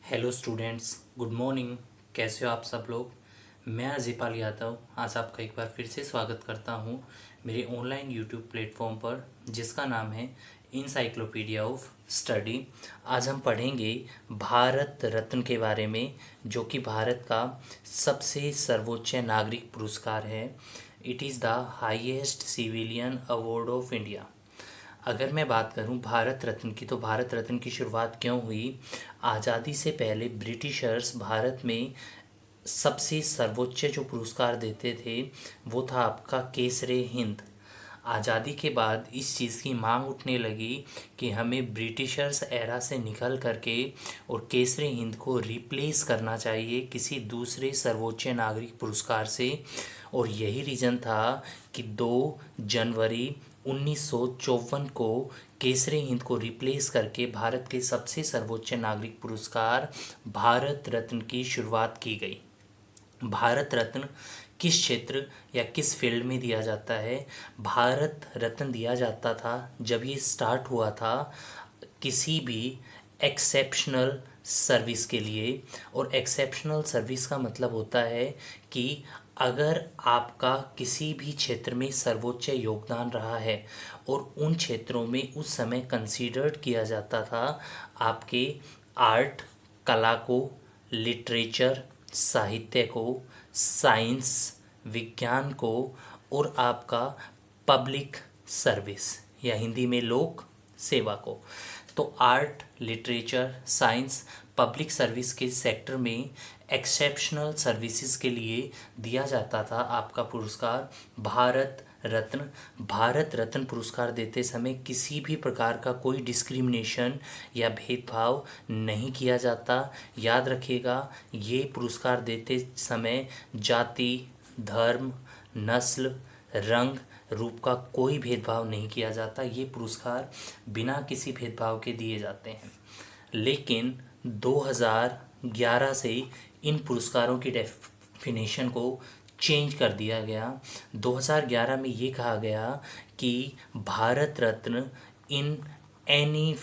Hello students, good morning. कैसे हो आप सब लोग। मैं अजीपाल यादव आज आपका एक बार फिर से स्वागत करता हूँ मेरे ऑनलाइन यूट्यूब प्लेटफॉर्म पर, जिसका नाम है इनसाइक्लोपीडिया ऑफ स्टडी। आज हम पढ़ेंगे भारत रत्न के बारे में, जो कि भारत का सबसे सर्वोच्च नागरिक पुरस्कार है। It is the highest civilian award of India. अगर मैं बात करूं भारत रत्न की, तो भारत रत्न की शुरुआत क्यों हुई। आज़ादी से पहले ब्रिटिशर्स भारत में सबसे सर्वोच्च जो पुरस्कार देते थे वो था आपका केसरे हिंद। आज़ादी के बाद इस चीज़ की मांग उठने लगी कि हमें ब्रिटिशर्स एरा से निकल करके और केसरे हिंद को रिप्लेस करना चाहिए किसी दूसरे सर्वोच्च नागरिक पुरस्कार से। और यही रीज़न था कि 2 जनवरी 1954 को केसरी हिंद को रिप्लेस करके भारत के सबसे सर्वोच्च नागरिक पुरस्कार भारत रत्न की शुरुआत की गई। भारत रत्न किस क्षेत्र या किस फील्ड में दिया जाता है। भारत रत्न दिया जाता था जब ये स्टार्ट हुआ था किसी भी एक्सेप्शनल सर्विस के लिए। और एक्सेप्शनल सर्विस का मतलब होता है कि अगर आपका किसी भी क्षेत्र में सर्वोच्च योगदान रहा है और उन क्षेत्रों में उस समय कंसीडर्ड किया जाता था आपके आर्ट, कला को, लिटरेचर, साहित्य को, साइंस, विज्ञान को, और आपका पब्लिक सर्विस या हिंदी में लोक सेवा को। तो art, literature, science, public service के सेक्टर में एक्सेप्शनल सर्विसेज के लिए दिया जाता था आपका पुरस्कार भारत रत्न। भारत रत्न पुरस्कार देते समय किसी भी प्रकार का कोई डिस्क्रिमिनेशन या भेदभाव नहीं किया जाता। याद रखिएगा, ये पुरस्कार देते समय जाति, धर्म, नस्ल, रंग, रूप का कोई भेदभाव नहीं किया जाता। ये पुरस्कार बिना किसी भेदभाव के दिए जाते हैं। लेकिन 2011 से इन पुरस्कारों की डेफिनेशन को चेंज कर दिया गया। 2011 में ये कहा गया कि Bharat Ratna in any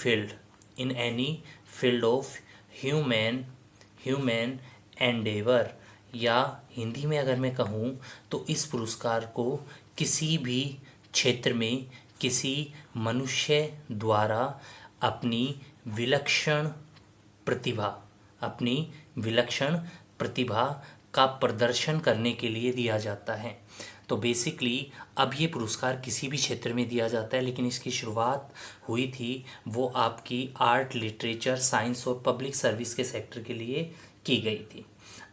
field of human human endeavour, या हिंदी में अगर मैं कहूँ तो इस पुरस्कार को किसी भी क्षेत्र में किसी मनुष्य द्वारा अपनी विलक्षण प्रतिभा अपनी विलक्षण प्रतिभा का प्रदर्शन करने के लिए दिया जाता है। तो बेसिकली अब ये पुरस्कार किसी भी क्षेत्र में दिया जाता है, लेकिन इसकी शुरुआत हुई थी वो आपकी आर्ट, लिटरेचर, साइंस और पब्लिक सर्विस के सेक्टर के लिए की गई थी।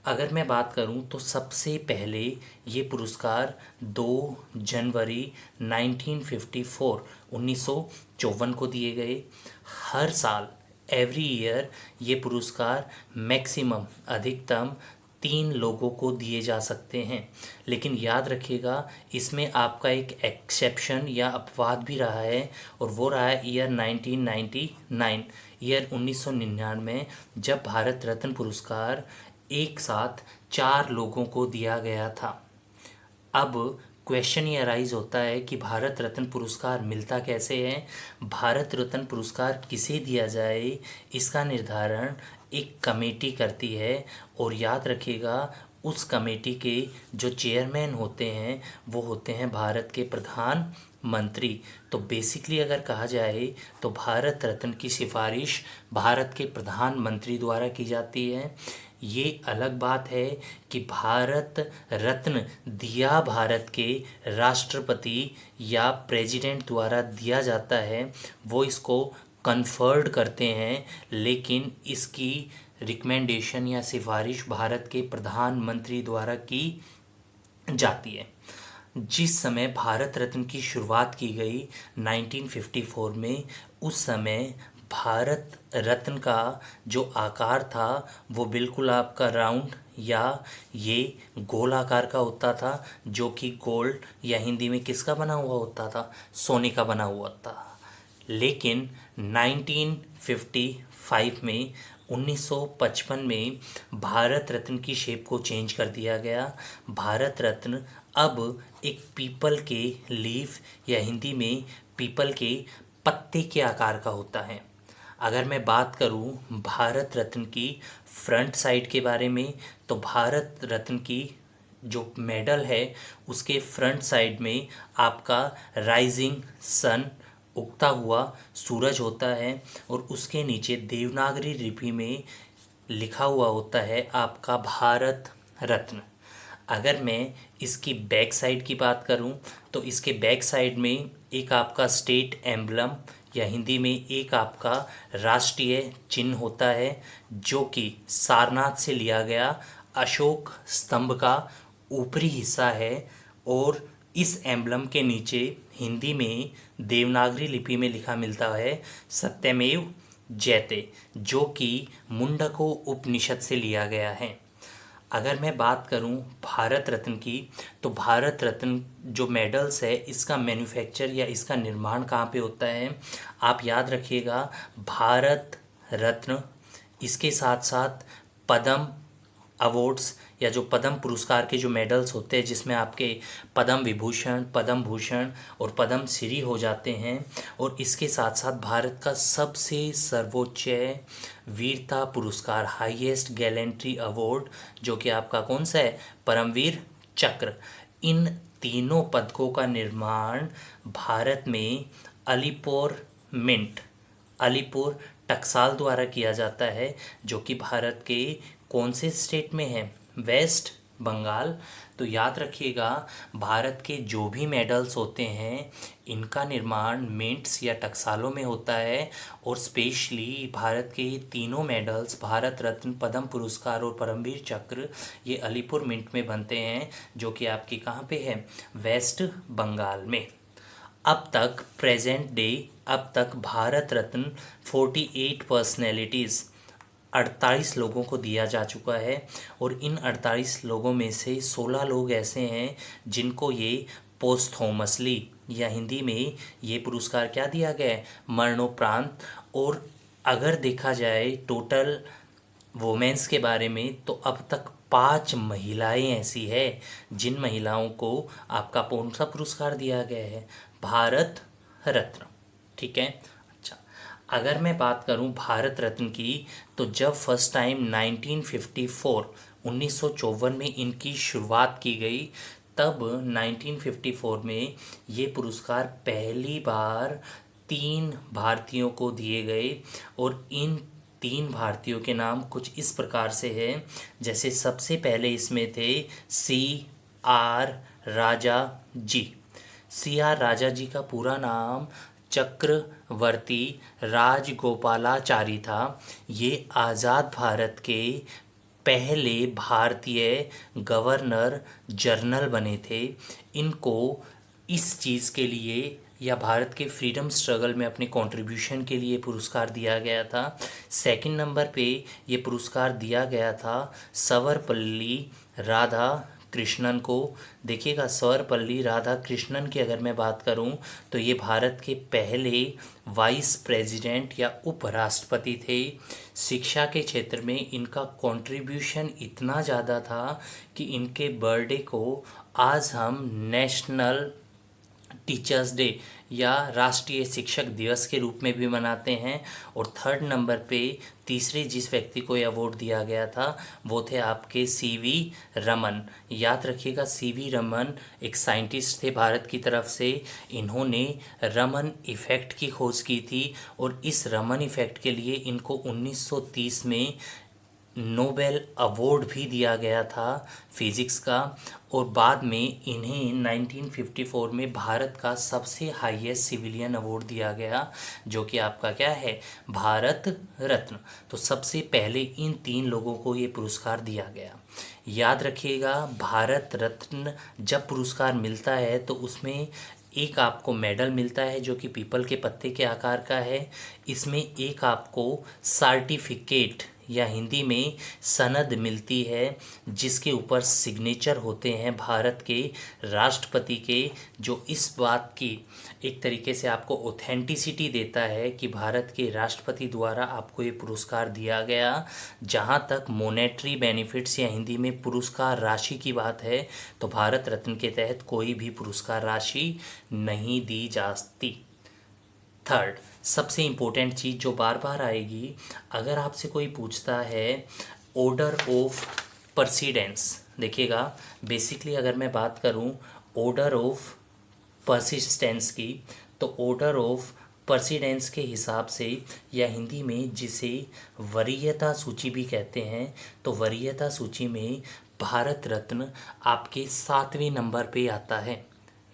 अगर मैं बात करूं तो सबसे पहले ये पुरस्कार 2 जनवरी 1954 को दिए गए। हर साल एवरी ईयर ये पुरस्कार मैक्सिमम अधिकतम 3 लोगों को दिए जा सकते हैं। लेकिन याद रखिएगा, इसमें आपका एक एक्सेप्शन या अपवाद भी रहा है, और वो रहा है ईयर 1999, ईयर 1999, जब भारत रत्न पुरस्कार एक साथ 4 लोगों को दिया गया था। अब क्वेश्चन ये अराइज होता है कि भारत रत्न पुरस्कार मिलता कैसे है। भारत रत्न पुरस्कार किसे दिया जाए, इसका निर्धारण एक कमेटी करती है। और याद रखिएगा, उस कमेटी के जो चेयरमैन होते हैं वो होते हैं भारत के प्रधानमंत्री। तो बेसिकली अगर कहा जाए तो भारत रत्न की सिफारिश भारत के प्रधानमंत्री द्वारा की जाती है। ये अलग बात है कि भारत रत्न दिया भारत के राष्ट्रपति या प्रेसिडेंट द्वारा दिया जाता है, वो इसको कन्फर्ड करते हैं, लेकिन इसकी रिकमेंडेशन या सिफारिश भारत के प्रधानमंत्री द्वारा की जाती है। जिस समय भारत रत्न की शुरुआत की गई 1954 में, उस समय भारत रत्न का जो आकार था वो बिल्कुल आपका राउंड या ये गोल आकार का होता था, जो कि गोल्ड या हिंदी में किसका बना हुआ होता था, सोने का बना हुआ था। लेकिन 1955 में 1955 में भारत रत्न की शेप को चेंज कर दिया गया। भारत रत्न अब एक पीपल के लीफ या हिंदी में पीपल के पत्ते के आकार का होता है। अगर मैं बात करूं भारत रत्न की फ्रंट साइड के बारे में, तो भारत रत्न की जो मेडल है उसके फ्रंट साइड में आपका राइजिंग सन, उगता हुआ सूरज होता है, और उसके नीचे देवनागरी लिपि में लिखा हुआ होता है आपका भारत रत्न। अगर मैं इसकी बैक साइड की बात करूं, तो इसके बैक साइड में एक आपका स्टेट एम्बलम या हिंदी में एक आपका राष्ट्रीय चिन्ह होता है, जो कि सारनाथ से लिया गया अशोक स्तंभ का ऊपरी हिस्सा है। और इस एम्बलम के नीचे हिंदी में देवनागरी लिपि में लिखा मिलता है सत्यमेव जयते, जो कि मुंडको उपनिषद से लिया गया है। अगर मैं बात करूं भारत रत्न की, तो भारत रत्न जो मेडल्स है इसका मैन्युफैक्चर या इसका निर्माण कहाँ पे होता है, आप याद रखिएगा। भारत रत्न, इसके साथ साथ पद्म अवार्ड्स या जो पद्म पुरस्कार के जो मेडल्स होते हैं, जिसमें आपके पद्म विभूषण, पद्म भूषण और पद्म श्री हो जाते हैं, और इसके साथ साथ भारत का सबसे सर्वोच्च वीरता पुरस्कार, हाईएस्ट गैलेंट्री अवार्ड, जो कि आपका कौन सा है, परमवीर चक्र। इन तीनों पदकों का निर्माण भारत में अलीपुर टकसाल द्वारा किया जाता है, जो कि भारत के कौन से स्टेट में है, वेस्ट बंगाल। तो याद रखिएगा, भारत के जो भी मेडल्स होते हैं इनका निर्माण मिंट्स या टकसालों में होता है, और स्पेशली भारत के तीनों मेडल्स, भारत रत्न, पद्म पुरस्कार और परमवीर चक्र, ये अलीपुर मिंट में बनते हैं, जो कि आपकी कहाँ पे है, वेस्ट बंगाल में। अब तक प्रेजेंट डे, अब तक भारत रत्न 48 पर्सनैलिटीज़, 48 लोगों को दिया जा चुका है, और इन 48 लोगों में से 16 लोग ऐसे हैं जिनको ये पोस्थोमसली या हिंदी में ये पुरस्कार क्या दिया गया है, मरणोपरांत। और अगर देखा जाए टोटल वोमेंस के बारे में, तो अब तक 5 महिलाएं ऐसी है जिन महिलाओं को आपका कौन सा पुरस्कार दिया गया है, भारत रत्न। ठीक है। अच्छा, अगर मैं बात करूं भारत रत्न की, तो जब फर्स्ट टाइम 1954 में इनकी शुरुआत की गई, तब 1954 में ये पुरस्कार पहली बार 3 भारतीयों को दिए गए, और इन 3 भारतीयों के नाम कुछ इस प्रकार से है। जैसे सबसे पहले इसमें थे C.R. राजा जी। C.R. राजा जी का पूरा नाम चक्रवर्ती राजगोपालाचारी था। ये आज़ाद भारत के पहले भारतीय गवर्नर जनरल बने थे। इनको इस चीज़ के लिए या भारत के फ्रीडम स्ट्रगल में अपने कंट्रीब्यूशन के लिए पुरस्कार दिया गया था। सेकंड नंबर पे ये पुरस्कार दिया गया था सर्वपल्ली राधा कृष्णन को। देखिएगा, सर्वपल्ली राधा कृष्णन की अगर मैं बात करूं, तो ये भारत के पहले वाइस प्रेसिडेंट या उपराष्ट्रपति थे। शिक्षा के क्षेत्र में इनका कंट्रीब्यूशन इतना ज़्यादा था कि इनके बर्थडे को आज हम नेशनल टीचर्स डे या राष्ट्रीय शिक्षक दिवस के रूप में भी मनाते हैं। और थर्ड नंबर पे तीसरे जिस व्यक्ति को ये अवार्ड दिया गया था वो थे आपके C.V. रमन। याद रखिएगा, C.V. रमन एक साइंटिस्ट थे भारत की तरफ से। इन्होंने रमन इफ़ेक्ट की खोज की थी, और इस रमन इफ़ेक्ट के लिए इनको 1930 में नोबेल अवार्ड भी दिया गया था फिज़िक्स का। और बाद में इन्हें 1954 में भारत का सबसे हाईएस्ट सिविलियन अवार्ड दिया गया, जो कि आपका क्या है, भारत रत्न। तो सबसे पहले इन 3 लोगों को ये पुरस्कार दिया गया। याद रखिएगा, भारत रत्न जब पुरस्कार मिलता है तो उसमें एक आपको मेडल मिलता है जो कि पीपल के पत्ते के आकार का है। इसमें एक आपको सर्टिफिकेट या हिंदी में सनद मिलती है, जिसके ऊपर सिग्नेचर होते हैं भारत के राष्ट्रपति के, जो इस बात की एक तरीके से आपको ऑथेंटिसिटी देता है कि भारत के राष्ट्रपति द्वारा आपको ये पुरस्कार दिया गया। जहाँ तक मॉनेटरी बेनिफिट्स या हिंदी में पुरस्कार राशि की बात है, तो भारत रत्न के तहत कोई भी पुरस्कार राशि नहीं दी जाती। थर्ड, सबसे इम्पोर्टेंट चीज़ जो बार बार आएगी, अगर आपसे कोई पूछता है ऑर्डर ऑफ परसिडेंस, देखिएगा बेसिकली अगर मैं बात करूं ऑर्डर ऑफ परसिस्टेंस की, तो ऑर्डर ऑफ परसिडेंस के हिसाब से, या हिंदी में जिसे वरीयता सूची भी कहते हैं, तो वरीयता सूची में भारत रत्न आपके 7वें नंबर पे आता है।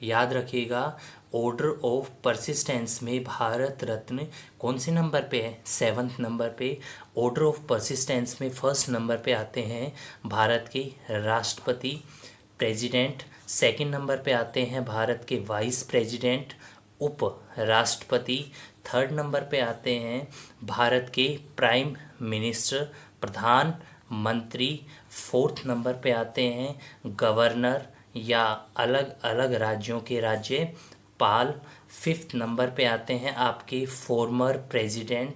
याद रखिएगा, ऑर्डर ऑफ परसिस्टेंस में भारत रत्न कौन से नंबर पे है? 7th नंबर पे। ऑर्डर ऑफ परसिस्टेंस में फर्स्ट नंबर पे आते हैं भारत के राष्ट्रपति, प्रेसिडेंट। सेकंड नंबर पे आते हैं भारत के वाइस प्रेसिडेंट, उप राष्ट्रपति। थर्ड नंबर पे आते हैं भारत के प्राइम मिनिस्टर, प्रधानमंत्री। फोर्थ नंबर पे आते हैं गवर्नर या अलग अलग राज्यों के राज्यपाल। फिफ्थ नंबर पे आते हैं आपके फॉर्मर प्रेसिडेंट,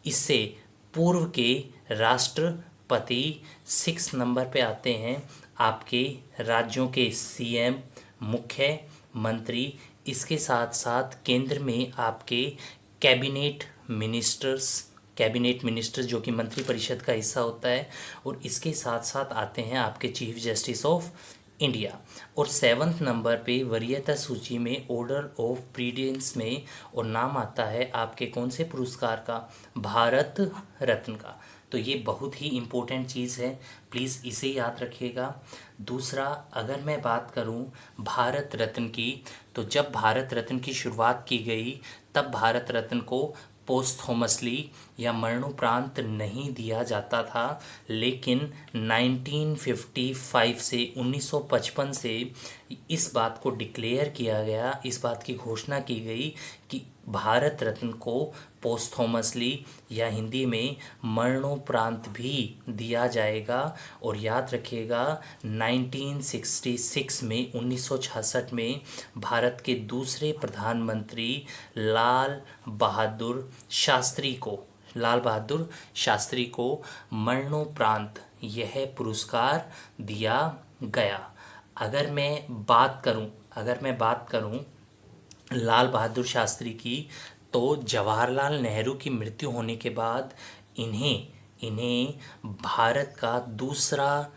इससे पूर्व के राष्ट्रपति। 6 नंबर पे आते हैं आपके राज्यों के सीएम, मुख्यमंत्री। इसके साथ साथ केंद्र में आपके कैबिनेट मिनिस्टर्स जो कि मंत्री परिषद का हिस्सा होता है, और इसके साथ साथ आते हैं आपके चीफ जस्टिस ऑफ इंडिया। और 7th नंबर पे वरीयता सूची में ऑर्डर ऑफ प्रीडेंस में और नाम आता है आपके कौन से पुरस्कार का? भारत रत्न का। तो ये बहुत ही इम्पोर्टेंट चीज़ है, प्लीज़ इसे याद रखिएगा। दूसरा, अगर मैं बात करूं भारत रत्न की, तो जब भारत रत्न की शुरुआत की गई तब भारत रत्न को पोस्थोमसली या मरणोपरांत नहीं दिया जाता था, लेकिन 1955 से 1955 से इस बात को डिक्लेयर किया गया, इस बात की घोषणा की गई कि भारत रत्न को पोस्थोमसली या हिंदी में मरणोपरांत भी दिया जाएगा। और याद रखिएगा 1966 में 1966 में भारत के दूसरे प्रधानमंत्री लाल बहादुर शास्त्री को मरणोपरांत यह पुरस्कार दिया गया। अगर मैं बात करूं लाल बहादुर शास्त्री की, तो जवाहरलाल नेहरू की मृत्यु होने के बाद इन्हें भारत का दूसरा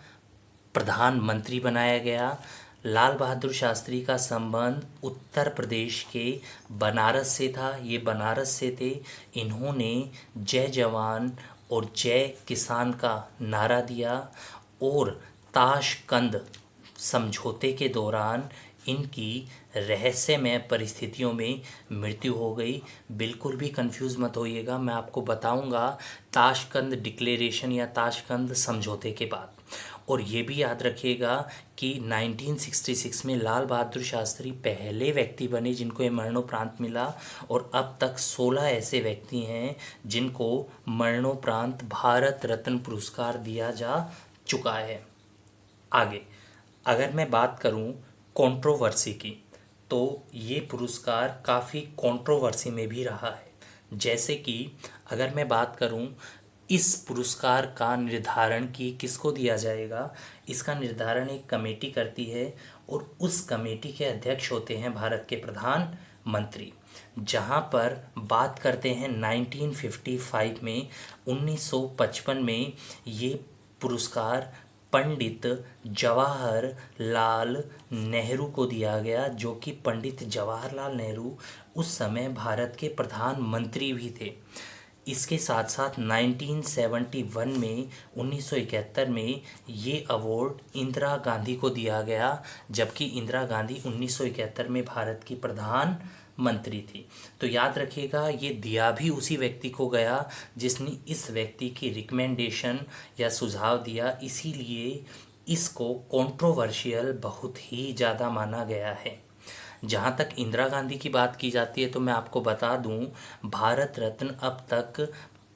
प्रधानमंत्री बनाया गया। लाल बहादुर शास्त्री का संबंध उत्तर प्रदेश के बनारस से था, ये बनारस से थे। इन्होंने जय जवान और जय किसान का नारा दिया, और ताशकंद समझौते के दौरान इनकी रहस्यमय परिस्थितियों में मृत्यु हो गई। बिल्कुल भी कंफ्यूज मत होइएगा, मैं आपको बताऊंगा ताशकंद डिक्लेरेशन या ताशकंद समझौते के बाद। और ये भी याद रखिएगा कि 1966 में लाल बहादुर शास्त्री पहले व्यक्ति बने जिनको ये मरणोपरांत मिला, और अब तक 16 ऐसे व्यक्ति हैं जिनको मरणोपरांत भारत रत्न पुरस्कार दिया जा चुका है। आगे अगर मैं बात करूं कंट्रोवर्सी की, तो ये पुरस्कार काफ़ी कंट्रोवर्सी में भी रहा है। जैसे कि अगर मैं बात करूं इस पुरस्कार का निर्धारण कि किसको दिया जाएगा, इसका निर्धारण एक कमेटी करती है, और उस कमेटी के अध्यक्ष होते हैं भारत के प्रधानमंत्री। जहां पर बात करते हैं 1955 में, 1955 में ये पुरस्कार पंडित जवाहरलाल नेहरू को दिया गया, जो कि पंडित जवाहरलाल नेहरू उस समय भारत के प्रधानमंत्री भी थे। इसके साथ साथ 1971 में 1971 में ये अवार्ड इंदिरा गांधी को दिया गया, जबकि इंदिरा गांधी 1971 में भारत की प्रधानमंत्री थी। तो याद रखिएगा ये दिया भी उसी व्यक्ति को गया जिसने इस व्यक्ति की रिकमेंडेशन या सुझाव दिया, इसीलिए इसको कंट्रोवर्शियल बहुत ही ज़्यादा माना गया है। जहाँ तक इंदिरा गांधी की बात की जाती है, तो मैं आपको बता दूं भारत रत्न अब तक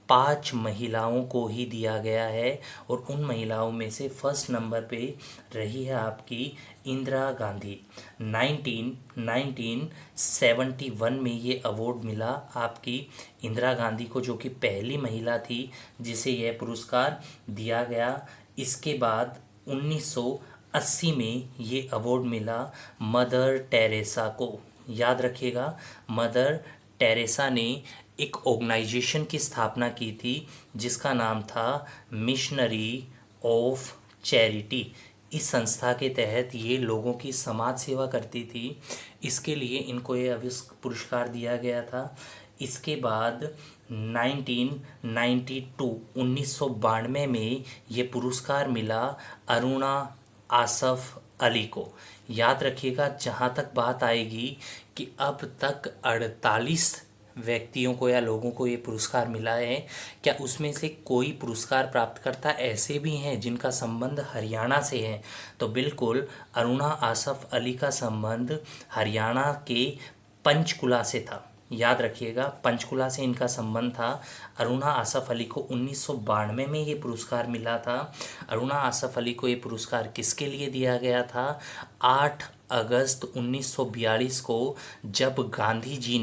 5 महिलाओं को ही दिया गया है, और उन महिलाओं में से फर्स्ट नंबर पे रही है आपकी इंदिरा गांधी। 1971 में ये अवार्ड मिला आपकी इंदिरा गांधी को, जो कि पहली महिला थी जिसे यह पुरस्कार दिया गया। इसके बाद 1980 में ये अवार्ड मिला मदर टेरेसा को। याद रखिएगा मदर टेरेसा ने एक ऑर्गेनाइजेशन की स्थापना की थी जिसका नाम था मिशनरी ऑफ चैरिटी। इस संस्था के तहत ये लोगों की समाज सेवा करती थी। इसके लिए इनको ये अविष्क पुरस्कार दिया गया था। इसके बाद 1992 1992 में ये पुरस्कार मिला अरुणा आसफ अली को। याद रखिएगा, जहाँ तक बात आएगी कि अब तक 48 व्यक्तियों को या लोगों को ये पुरस्कार मिला है, क्या उसमें से कोई पुरस्कार प्राप्तकर्ता ऐसे भी हैं जिनका संबंध हरियाणा से है? तो बिल्कुल, अरुणा आसफ अली का संबंध हरियाणा के पंचकुला से था। याद रखिएगा, पंचकुला से इनका संबंध था। अरुणा आसफ अली को 1992 में ये पुरस्कार मिला था। अरुणा आसफ अली को ये पुरस्कार किसके लिए दिया गया था? 8 अगस्त 1942 को जब गांधी जी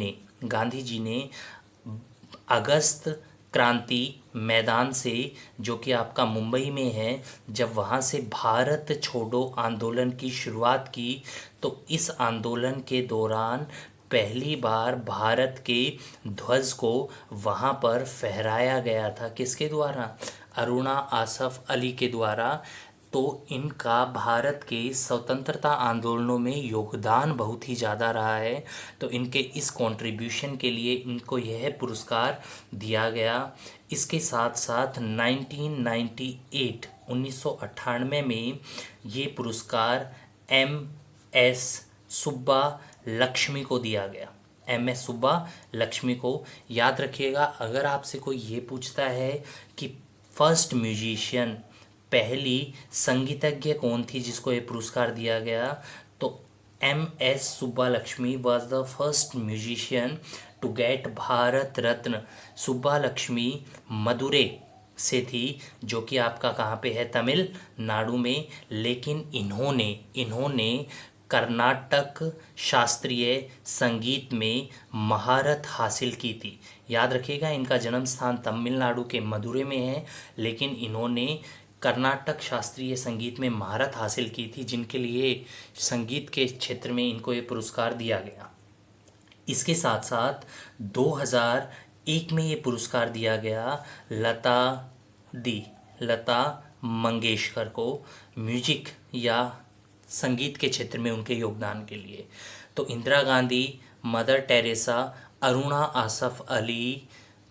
ने अगस्त क्रांति मैदान से, जो कि आपका मुंबई में है, जब वहाँ से भारत छोड़ो आंदोलन की शुरुआत की, तो इस आंदोलन के दौरान पहली बार भारत के ध्वज को वहाँ पर फहराया गया था। किसके द्वारा? अरुणा आसफ अली के द्वारा। तो इनका भारत के स्वतंत्रता आंदोलनों में योगदान बहुत ही ज़्यादा रहा है। तो इनके इस कंट्रीब्यूशन के लिए इनको यह पुरस्कार दिया गया। इसके साथ साथ 1998 में ये पुरस्कार MS सुब्बा लक्ष्मी को दिया गया। MS सुब्बा लक्ष्मी को। याद रखिएगा, अगर आपसे कोई ये पूछता है कि फर्स्ट म्यूजिशियन, पहली संगीतज्ञ कौन थी जिसको ये पुरस्कार दिया गया, तो MS Subba Lakshmi was the first musician to get Bharat Ratna. Subba Lakshmi Madurai से थी, जो कि आपका कहाँ पे है? तमिलनाडु में। लेकिन इन्होंने कर्नाटक शास्त्रीय संगीत में महारत हासिल की थी। याद रखिएगा, इनका जन्म स्थान तमिलनाडु के मदुरै में है, लेकिन इन्होंने कर्नाटक शास्त्रीय संगीत में महारत हासिल की थी, जिनके लिए संगीत के क्षेत्र में इनको ये पुरस्कार दिया गया। इसके साथ साथ 2001 में ये पुरस्कार दिया गया लता मंगेशकर को, म्यूजिक या संगीत के क्षेत्र में उनके योगदान के लिए। तो Indira Gandhi, mother Teresa, Aruna Asaf Ali,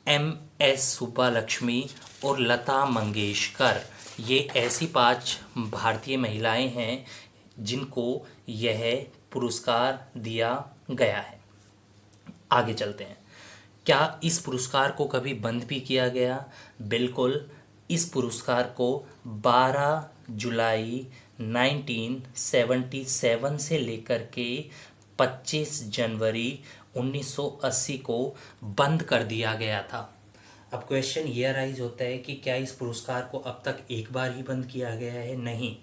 MS Subba Lakshmi और लता मंगेशकर, ये ऐसी 5 भारतीय महिलाएं हैं जिनको यह पुरस्कार दिया गया है। आगे चलते हैं। क्या इस पुरस्कार को कभी बंद भी किया गया? बिल्कुल, इस पुरस्कार को 12 जुलाई 1977 से लेकर के 25 जनवरी 1980 को बंद कर दिया गया था। अब क्वेश्चन ये राइज होता है कि क्या इस पुरस्कार को अब तक एक बार ही बंद किया गया है? नहीं,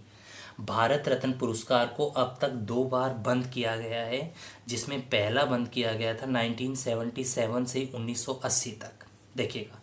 भारत रत्न पुरस्कार को अब तक 2 बार बंद किया गया है, जिसमें पहला बंद किया गया था 1977 से 1980 तक। देखिएगा,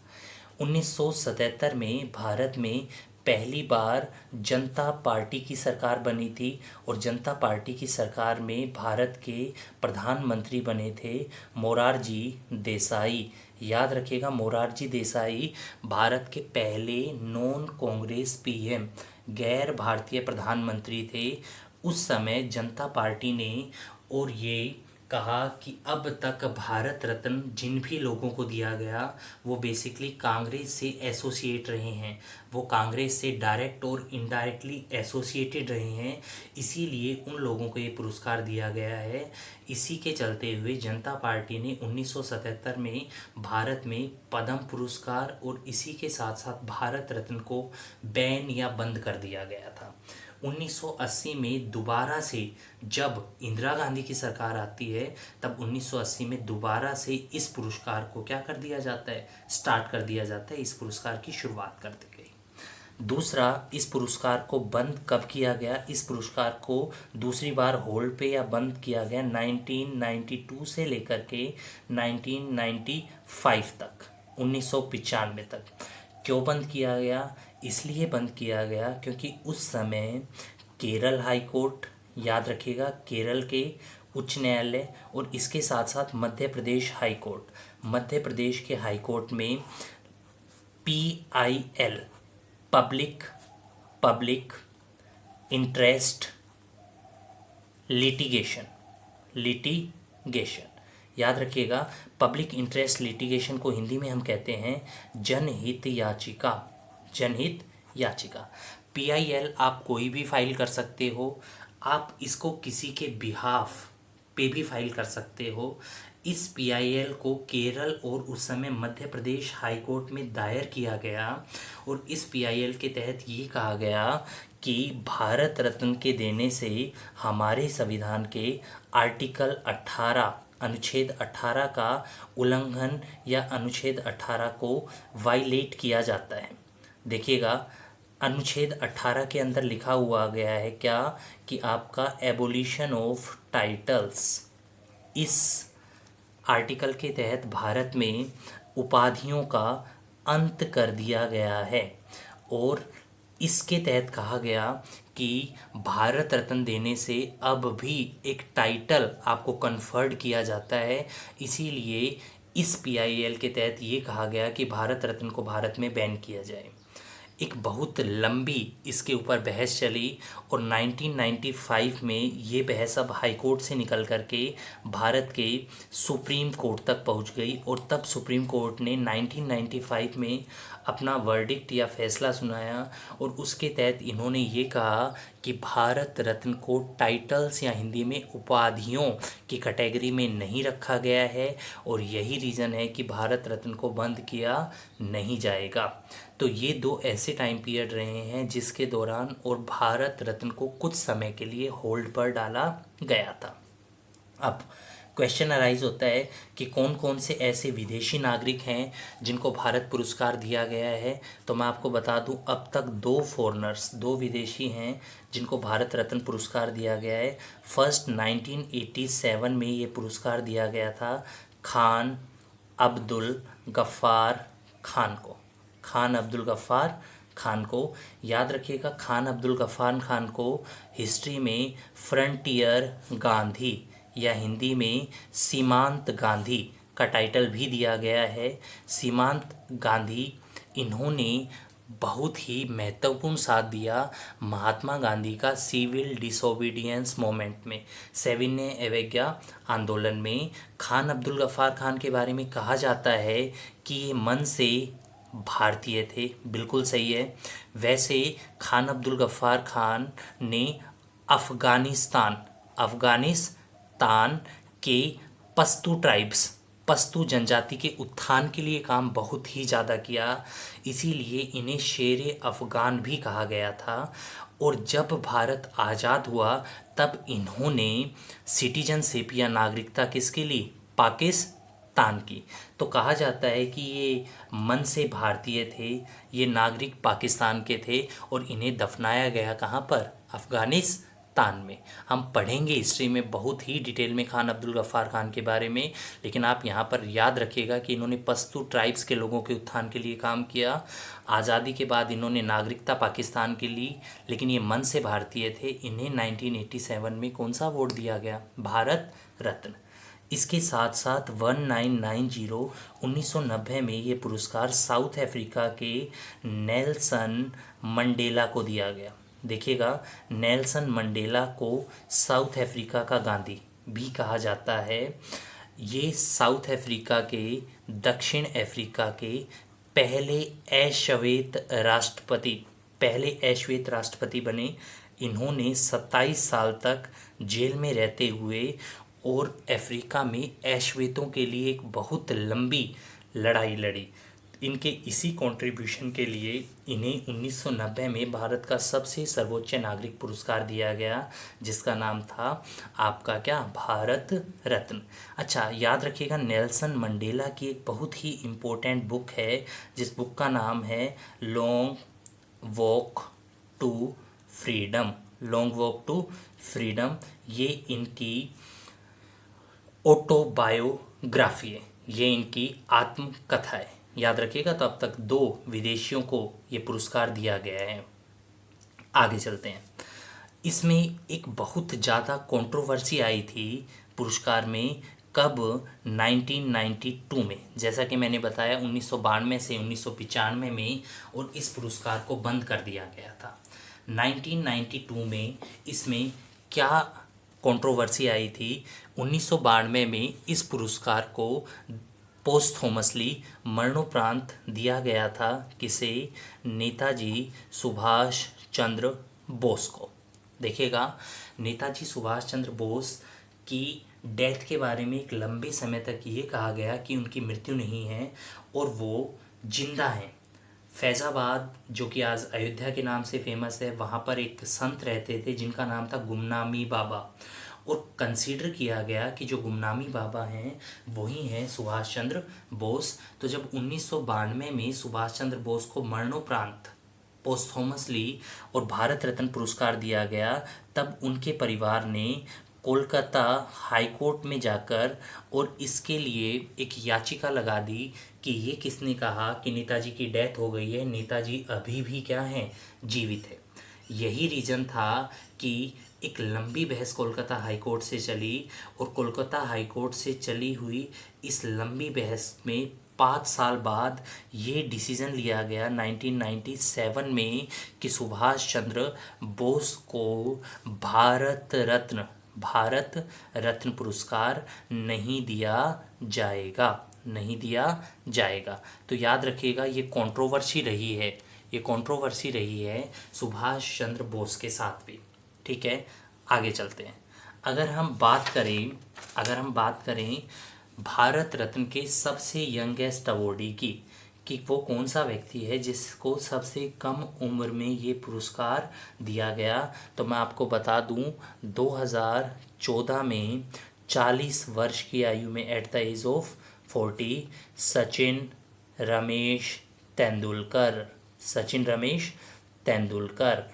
1977 में भारत में पहली बार जनता पार्टी की सरकार बनी थी, और जनता पार्टी की सरकार में भारत के प्रधानमंत्री बने थे मोरारजी देसाई। याद रखिएगा, मोरारजी देसाई भारत के पहले नॉन कांग्रेस PM, गैर भारतीय प्रधानमंत्री थे उस समय जनता पार्टी ने। और ये कहा कि अब तक भारत रत्न जिन भी लोगों को दिया गया वो बेसिकली कांग्रेस से एसोसिएट रहे हैं, वो कांग्रेस से डायरेक्ट और इनडायरेक्टली एसोसिएटेड रहे हैं, इसीलिए उन लोगों को ये पुरस्कार दिया गया है। इसी के चलते हुए जनता पार्टी ने 1977 में भारत में पद्म पुरस्कार और इसी के साथ साथ भारत रत्न को बैन या बंद कर दिया गया था। 1980 में दोबारा से जब इंदिरा गांधी की सरकार आती है, तब 1980 में दोबारा से इस पुरस्कार को क्या कर दिया जाता है? स्टार्ट कर दिया जाता है। इस पुरस्कार की शुरुआत कर दी गई। दूसरा, इस पुरस्कार को बंद कब किया गया? इस पुरस्कार को दूसरी बार होल्ड पे या बंद किया गया 1992 से लेकर के 1995 तक, 1995 तक। क्यों बंद किया गया? इसलिए बंद किया गया क्योंकि उस समय केरल हाई कोर्ट, याद रखिएगा, केरल के उच्च न्यायालय और इसके साथ साथ मध्य प्रदेश हाई कोर्ट। मध्य प्रदेश के हाई कोर्ट में PIL, public public interest litigation, litigation याद रखिएगा। पब्लिक इंटरेस्ट लिटिगेशन को हिंदी में हम कहते हैं जनहित याचिका, जनहित याचिका। PIL आप कोई भी फाइल कर सकते हो, आप इसको किसी के बिहाफ पे भी फाइल कर सकते हो। इस PIL को केरल और उस समय मध्य प्रदेश हाई कोर्ट में दायर किया गया और इस PIL के तहत ये कहा गया कि भारत रत्न के देने से हमारे संविधान के आर्टिकल 18 अनुच्छेद 18 का उल्लंघन या अनुच्छेद 18 को वायलेट किया जाता है। देखिएगा, अनुच्छेद 18 के अंदर लिखा हुआ गया है क्या कि आपका एबोलिशन ऑफ टाइटल्स। इस आर्टिकल के तहत भारत में उपाधियों का अंत कर दिया गया है और इसके तहत कहा गया कि भारत रत्न देने से अब भी एक टाइटल आपको कन्फर्ड किया जाता है। इसीलिए इस PIL के तहत ये कहा गया कि भारत रत्न को भारत में बैन किया जाए। एक बहुत लंबी इसके ऊपर बहस चली और 1995 में ये बहस अब हाई कोर्ट से निकल करके भारत के सुप्रीम कोर्ट तक पहुंच गई और तब सुप्रीम कोर्ट ने 1995 में अपना वर्डिक्ट या फैसला सुनाया और उसके तहत इन्होंने ये कहा कि भारत रत्न को टाइटल्स या हिंदी में उपाधियों की कैटेगरी में नहीं रखा गया है और यही रीज़न है कि भारत रत्न को बंद किया नहीं जाएगा। तो ये दो ऐसे टाइम पीरियड रहे हैं जिसके दौरान और भारत रत्न को कुछ समय के लिए होल्ड पर डाला गया था। अब क्वेश्चन अराइज होता है कि कौन कौन से ऐसे विदेशी नागरिक हैं जिनको भारत पुरस्कार दिया गया है। तो मैं आपको बता दूं, अब तक 2 फॉरेनर्स, 2 विदेशी हैं जिनको भारत रत्न पुरस्कार दिया गया है। फर्स्ट 1987 में ये पुरस्कार दिया गया था खान अब्दुल गफ्फार खान को। खान अब्दुल गफ्फार खान को याद रखिएगा। खान अब्दुल गफ्फार खान को हिस्ट्री में फ्रंटियर गांधी या हिंदी में सीमांत गांधी का टाइटल भी दिया गया है। सीमांत गांधी इन्होंने बहुत ही महत्वपूर्ण साथ दिया महात्मा गांधी का सिविल डिसोबीडियंस मूवमेंट में, सविनय अवज्ञा आंदोलन में। खान अब्दुल गफ्फार खान के बारे में कहा जाता है कि ये मन से भारतीय थे, बिल्कुल सही है। वैसे खान अब्दुल गफ्फार खान ने अफ़गानिस्तान के पश्तू ट्राइब्स, पश्तू जनजाति के उत्थान के लिए काम बहुत ही ज़्यादा किया, इसीलिए इन्हें शेर अफ़गान भी कहा गया था। और जब भारत आज़ाद हुआ तब इन्होंने सिटीजनशिप या नागरिकता किसके लिए, पाकिस्तान की। तो कहा जाता है कि ये मन से भारतीय थे, ये नागरिक पाकिस्तान के थे और इन्हें दफनाया गया कहाँ पर, अफ़गानिस्तान में। हम पढ़ेंगे हिस्ट्री में बहुत ही डिटेल में खान अब्दुल गफ्फार खान के बारे में, लेकिन आप यहाँ पर याद रखिएगा कि इन्होंने पश्तू ट्राइब्स के लोगों के उत्थान के लिए काम किया। आज़ादी के बाद इन्होंने नागरिकता पाकिस्तान की ली, लेकिन ये मन से भारतीय थे। इन्हें 1987 में कौन सा अवार्ड दिया गया, भारत रत्न। इसके साथ साथ 1990 में ये पुरस्कार साउथ अफ्रीका के नेल्सन मंडेला को दिया गया। देखिएगा, नेल्सन मंडेला को साउथ अफ्रीका का गांधी भी कहा जाता है। ये साउथ अफ्रीका के, दक्षिण अफ्रीका के पहले अश्वेत राष्ट्रपति बने। इन्होंने 27 साल तक जेल में रहते हुए और अफ्रीका में अश्वेतों के लिए एक बहुत लंबी लड़ाई लड़ी। इनके इसी कंट्रीब्यूशन के लिए इन्हें 1990 में भारत का सबसे सर्वोच्च नागरिक पुरस्कार दिया गया, जिसका नाम था आपका क्या, भारत रत्न। अच्छा, याद रखिएगा, नेल्सन मंडेला की एक बहुत ही इम्पोर्टेंट बुक है जिस बुक का नाम है Long Walk to Freedom. Long Walk to Freedom, ये इनकी ऑटोबायोग्राफी है, ये इनकी आत्मकथा है। याद रखिएगा। तो अब तक 2 विदेशियों को ये पुरस्कार दिया गया है। आगे चलते हैं। इसमें एक बहुत ज़्यादा कंट्रोवर्सी आई थी पुरस्कार में। कब? 1992 में। जैसा कि मैंने बताया 1992 से 1995 में, और इस पुरस्कार को बंद कर दिया गया था। 1992 में इसमें क्या कंट्रोवर्सी आई थी? 1992 में इस पुरस्कार को पोस्टहोमसली मरणोपरांत दिया गया था। किसे? नेताजी सुभाष चंद्र बोस को। देखिएगा, नेताजी सुभाष चंद्र बोस की डेथ के बारे में एक लंबे समय तक ये कहा गया कि उनकी मृत्यु नहीं है और वो जिंदा हैं। फैज़ाबाद, जो कि आज अयोध्या के नाम से फेमस है, वहाँ पर एक संत रहते थे जिनका नाम था गुमनामी बाबा, और कंसीडर किया गया कि जो गुमनामी बाबा हैं वही हैं सुभाष चंद्र बोस। तो जब 1992 में सुभाष चंद्र बोस को मरणोपरांत पोस्टहोमसली और भारत रत्न पुरस्कार दिया गया, तब उनके परिवार ने कोलकाता हाई कोर्ट में जाकर और इसके लिए एक याचिका लगा दी कि ये किसने कहा कि नेताजी की डेथ हो गई है, नेताजी अभी भी क्या हैं? जीवित है। यही रीज़न था कि एक लंबी बहस कोलकाता हाई कोर्ट से चली, और कोलकाता हाई कोर्ट से चली हुई इस लंबी बहस में 5 साल बाद ये डिसीज़न लिया गया 1997 में कि सुभाष चंद्र बोस को भारत रत्न पुरस्कार नहीं दिया जाएगा, नहीं दिया जाएगा। तो याद रखिएगा, ये कंट्रोवर्सी रही है, ये कंट्रोवर्सी रही है सुभाष चंद्र बोस के साथ भी। ठीक है, आगे चलते हैं। अगर हम बात करें भारत रत्न के सबसे यंगेस्ट अवॉर्डी की, कि वो कौन सा व्यक्ति है जिसको सबसे कम उम्र में ये पुरस्कार दिया गया, तो मैं आपको बता दूं 2014 में 40 वर्ष की आयु में at the age of 40 Sachin Ramesh Tendulkar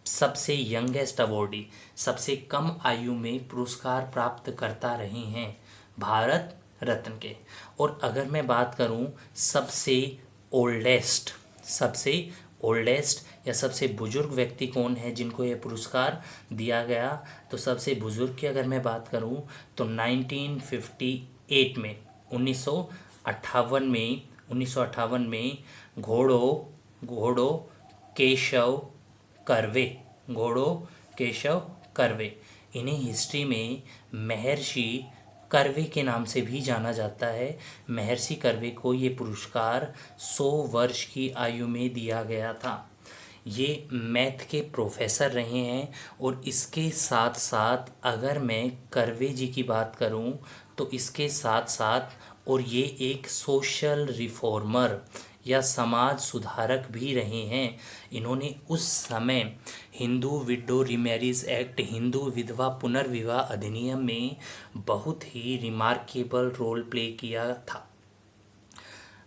सबसे यंगेस्ट अवॉर्डी, सबसे कम आयु में पुरस्कार प्राप्त करता रहे हैं भारत रत्न के। और अगर मैं बात करूं सबसे ओल्डेस्ट या सबसे बुजुर्ग व्यक्ति कौन है जिनको ये पुरस्कार दिया गया, तो सबसे बुजुर्ग की अगर मैं बात करूं तो 1958 में 1958 में घोड़ो केशव कर्वे, इन्हें हिस्ट्री में महर्षि कर्वे के नाम से भी जाना जाता है। महर्षि कर्वे को ये पुरस्कार 100 वर्ष की आयु में दिया गया था। ये मैथ के प्रोफेसर रहे हैं, और इसके साथ साथ अगर मैं कर्वे जी की बात करूं तो इसके साथ साथ और ये एक सोशल रिफॉर्मर या समाज सुधारक भी रहे हैं। इन्होंने उस समय Hindu window remarriage act, Hindu विधवा पुनर्विवाह अधिनियम में बहुत ही रिमार्केबल रोल प्ले किया था।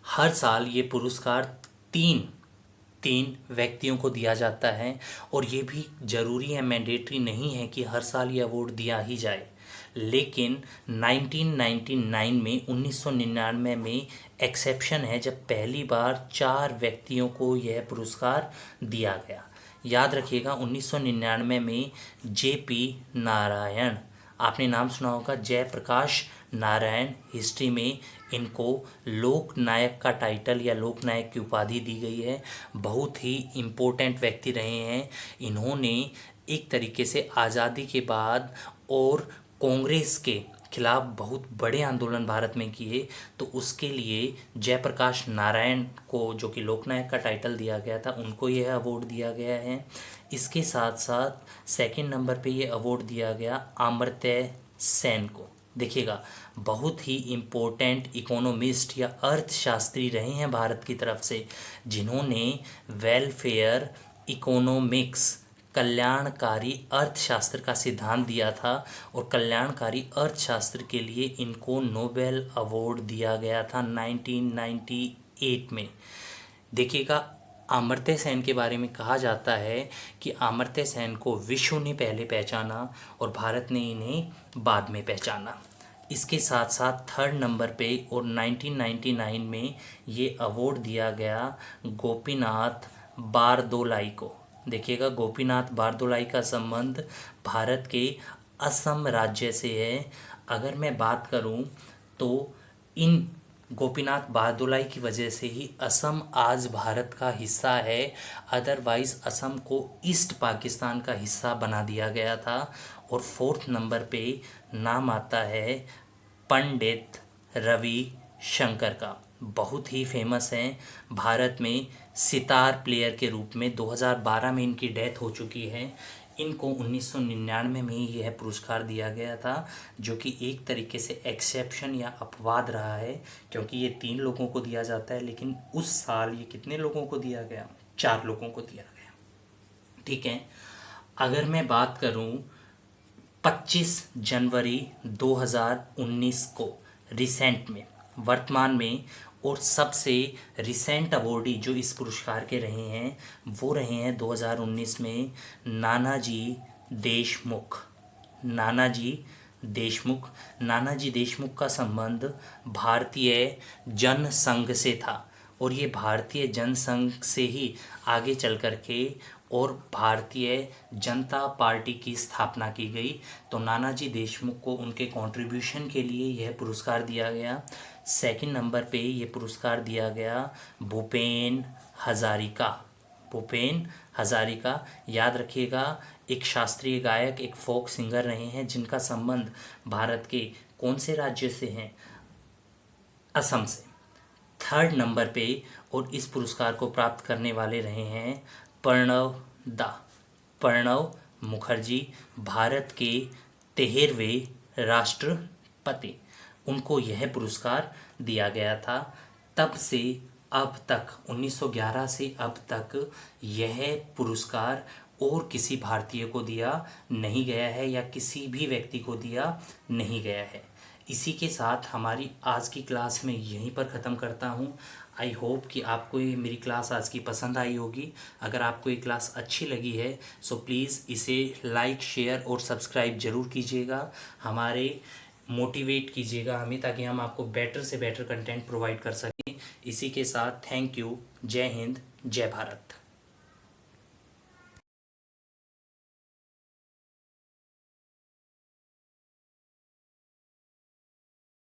हर साल ये पुरस्कार तीन व्यक्तियों को दिया जाता है, और ये भी ज़रूरी है, मैंडेटरी नहीं है कि हर साल ये अवार्ड दिया ही जाए। लेकिन 1999 में एक्सेप्शन है, जब पहली बार 4 व्यक्तियों को यह पुरस्कार दिया गया। याद रखिएगा 1999 में जेपी नारायण, आपने नाम सुना होगा, जयप्रकाश नारायण, हिस्ट्री में इनको लोक नायक का टाइटल या लोक नायक की उपाधि दी गई है। बहुत ही इम्पोर्टेंट व्यक्ति रहे हैं। इन्होंने एक तरीके से आज़ादी के बाद और कांग्रेस के खिलाफ बहुत बड़े आंदोलन भारत में किए, तो उसके लिए जयप्रकाश नारायण को, जो कि लोकनायक का टाइटल दिया गया था, उनको यह अवार्ड दिया गया है। इसके साथ साथ सेकंड नंबर पे ये अवार्ड दिया गया अमर्त्य सेन को। देखिएगा, बहुत ही इम्पोर्टेंट इकोनॉमिस्ट या अर्थशास्त्री रहे हैं भारत की तरफ से, जिन्होंने वेलफेयर इकोनॉमिक्स, कल्याणकारी अर्थशास्त्र का सिद्धांत दिया था, और कल्याणकारी अर्थशास्त्र के लिए इनको नोबेल अवार्ड दिया गया था 1998 में। देखिएगा, अमर्त्य सेन के बारे में कहा जाता है कि अमर्त्य सेन को विश्व ने पहले पहचाना और भारत ने इन्हें बाद में पहचाना। इसके साथ साथ थर्ड नंबर पे और 1999 में ये अवार्ड दिया गया गोपीनाथ बारदोलाई को। देखिएगा, गोपीनाथ बारदोलाई का संबंध भारत के असम राज्य से है। अगर मैं बात करूं तो इन गोपीनाथ बारदोलाई की वजह से ही असम आज भारत का हिस्सा है। अदरवाइज असम को ईस्ट पाकिस्तान का हिस्सा बना दिया गया था। और फोर्थ नंबर पे नाम आता है पंडित रवि शंकर का। बहुत ही फेमस हैं, भारत में सितार प्लेयर के रूप में। 2012 में इनकी डेथ हो चुकी है। इनको 1999 में ही यह पुरस्कार दिया गया था, जो कि एक तरीके से एक्सेप्शन या अपवाद रहा है, क्योंकि ये 3 लोगों को दिया जाता है, लेकिन उस साल ये कितने लोगों को दिया गया? 4 लोगों को दिया गया। ठीक है। अगर मैं बात करूं 25 जनवरी 2019 को, रिसेंट में, वर्तमान में, और सबसे रिसेंट अवॉर्डी जो इस पुरस्कार के रहे हैं वो रहे हैं 2019 में नानाजी देशमुख। नानाजी देशमुख। नानाजी देशमुख का संबंध भारतीय जनसंघ से था, और ये भारतीय जनसंघ से ही आगे चल कर के और भारतीय जनता पार्टी की स्थापना की गई। तो नानाजी देशमुख को उनके कंट्रीब्यूशन के लिए यह पुरस्कार दिया गया। सेकंड नंबर पे ये पुरस्कार दिया गया भूपेन हजारिका। भूपेन हजारिका, याद रखिएगा, एक शास्त्रीय गायक, एक फोक सिंगर रहे हैं, जिनका संबंध भारत के कौन से राज्य से हैं? असम से। थर्ड नंबर पे और इस पुरस्कार को प्राप्त करने वाले रहे हैं प्रणव मुखर्जी, भारत के 13वें राष्ट्रपति। उनको यह पुरस्कार दिया गया था। तब से अब तक, 1911 से अब तक, यह पुरस्कार और किसी भारतीय को दिया नहीं गया है या किसी भी व्यक्ति को दिया नहीं गया है। इसी के साथ हमारी आज की क्लास में यहीं पर ख़त्म करता हूँ। आई होप कि आपको ये मेरी क्लास आज की पसंद आई होगी। अगर आपको ये क्लास अच्छी लगी है सो प्लीज़ इसे लाइक, शेयर और सब्सक्राइब ज़रूर कीजिएगा। हमारे मोटिवेट कीजिएगा हमें, ताकि हम आपको बेटर से बेटर कंटेंट प्रोवाइड कर सकें। इसी के साथ थैंक यू। जय हिंद, जय भारत।